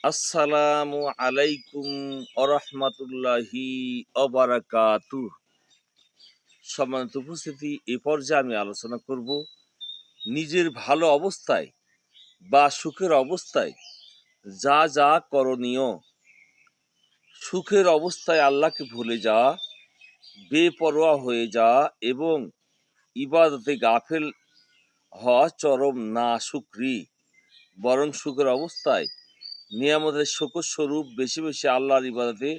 আসসালামু আলাইকুম আরহামাতুল্লাহি অবারাকাতু। সম্মানিত উপস্থিতি, এ পর্যায়ে আমি আলোচনা করব নিজের ভালো অবস্থায় বা সুখের অবস্থায় যা যা করণীয়। সুখের অবস্থায় আল্লাহকে ভুলে যাওয়া, বেপরোয়া হয়ে যাওয়া এবং ইবাদতে গাফেল হওয়া চরম না শুকরি। বরং সুখের অবস্থায় নিয়ামতের শকর স্বরূপ বেশি বেশি আল্লাহর ইবাদতে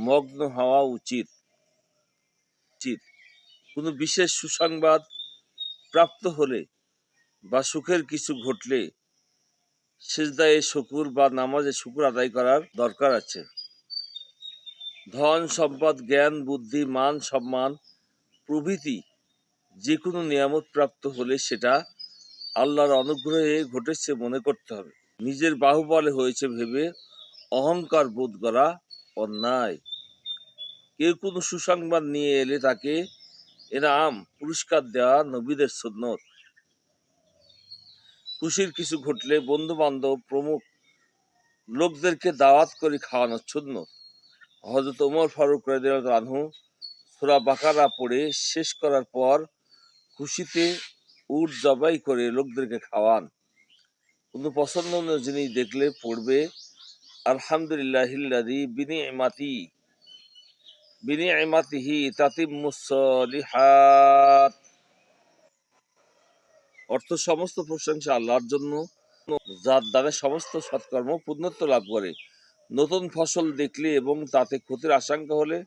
মগ্ন হওয়া উচিত। কোনো বিশেষ সুসংবাদ প্রাপ্ত হলে বা সুখের কিছু ঘটলে সিজদায়ে শুকুর বা নামাজে শুকুর আদায় করার দরকার আছে। ধন সম্পদ, জ্ঞান, বুদ্ধি, মান সম্মান প্রভৃতি যে কোনো নিয়ামত প্রাপ্ত হলে সেটা আল্লাহর অনুগ্রহে ঘটেছে মনে করতে হবে। নিজের বাহুবলে হয়েছে ভেবে অহংকার বোধ করা অন্যায়। কেউ কোনো সুসংবাদ নিয়ে এলে তাকে এনাম পুরস্কার দেওয়া নবীদের সুন্নত। খুশির কিছু ঘটলে বন্ধু বান্ধব প্রমুখ লোকদেরকে দাওয়াত করে খাওয়ানোর সুন্নত। হযরত ওমর ফারুক রাদিয়াল্লাহু আনহু সূরা বাকারা পড়ে শেষ করার পর খুশিতে উট জবাই করে লোকদেরকে খাওয়ান। কোনো পছন্দনীয় জিনিস দেখলে পড়বে আলহামদুলিল্লাহিল্লাযী বিনিআমাতিহি তাতিম্মুস সলিহাত। অর্থ সমস্ত প্রশংসা আল্লাহর জন্য, যার দ্বারা সমস্ত সৎকর্ম পূর্ণত্ব লাভ করে। নতুন ফসল দেখলে এবং তাতে ক্ষতির আশঙ্কা হলে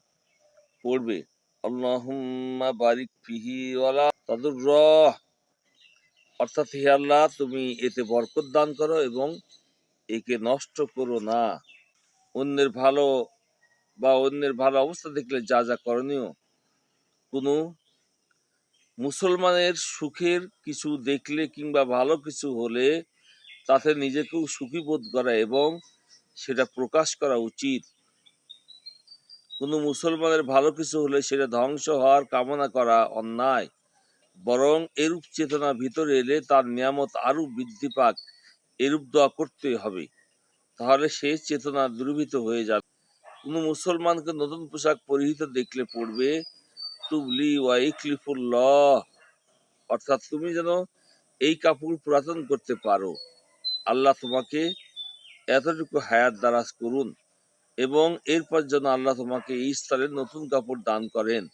পড়বে আল্লাহুম্মা বারিক ফিহি ওয়ালা তাদুররাহ। অর্থাৎ, হে আল্লাহ, তুমি এতে বরকত দান করো এবং একে নষ্ট করো না। অন্যের ভালো অবস্থা দেখলে যা যা করণীয়। কোনো মুসলমানের সুখের কিছু দেখলে কিংবা ভালো কিছু হলে তাতে নিজেকেও সুখী বোধ করা এবং সেটা প্রকাশ করা উচিত। কোনো মুসলমানের ভালো কিছু হলে সেটা ধ্বংস হওয়ার কামনা করা অন্যায়। বরং এরূপ চেতনা ভিতরে এলে তার নিয়ামত আরো বৃদ্ধি পাক এরূপ দোয়া করতে হবে, তাহলে সে চেতনা দূরীভূত হয়ে যাবে। কোনো মুসলমানকে নতুন পোশাক পরিহিত দেখলে পড়বে তুবলি ওয়া ইকলিফুল্লাহ। অর্থাৎ, তুমি যেন এই কাপড় পুরাতন করতে পারো, আল্লাহ তোমাকে এতটুকু হায়াত দারাজ করুন এবং এরপর যেন আল্লাহ তোমাকে এই স্তরে নতুন কাপড় দান করেন।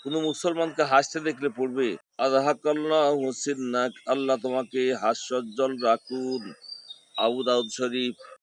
কোনো মুসলমানকে হাসতে দেখলে পড়বে আযহাকাল্লাহু সিন্নাক, আল্লাহ তোমাকে হাস্যোজ্জ্বল রাখুন। আবু দাউদ শরীফ।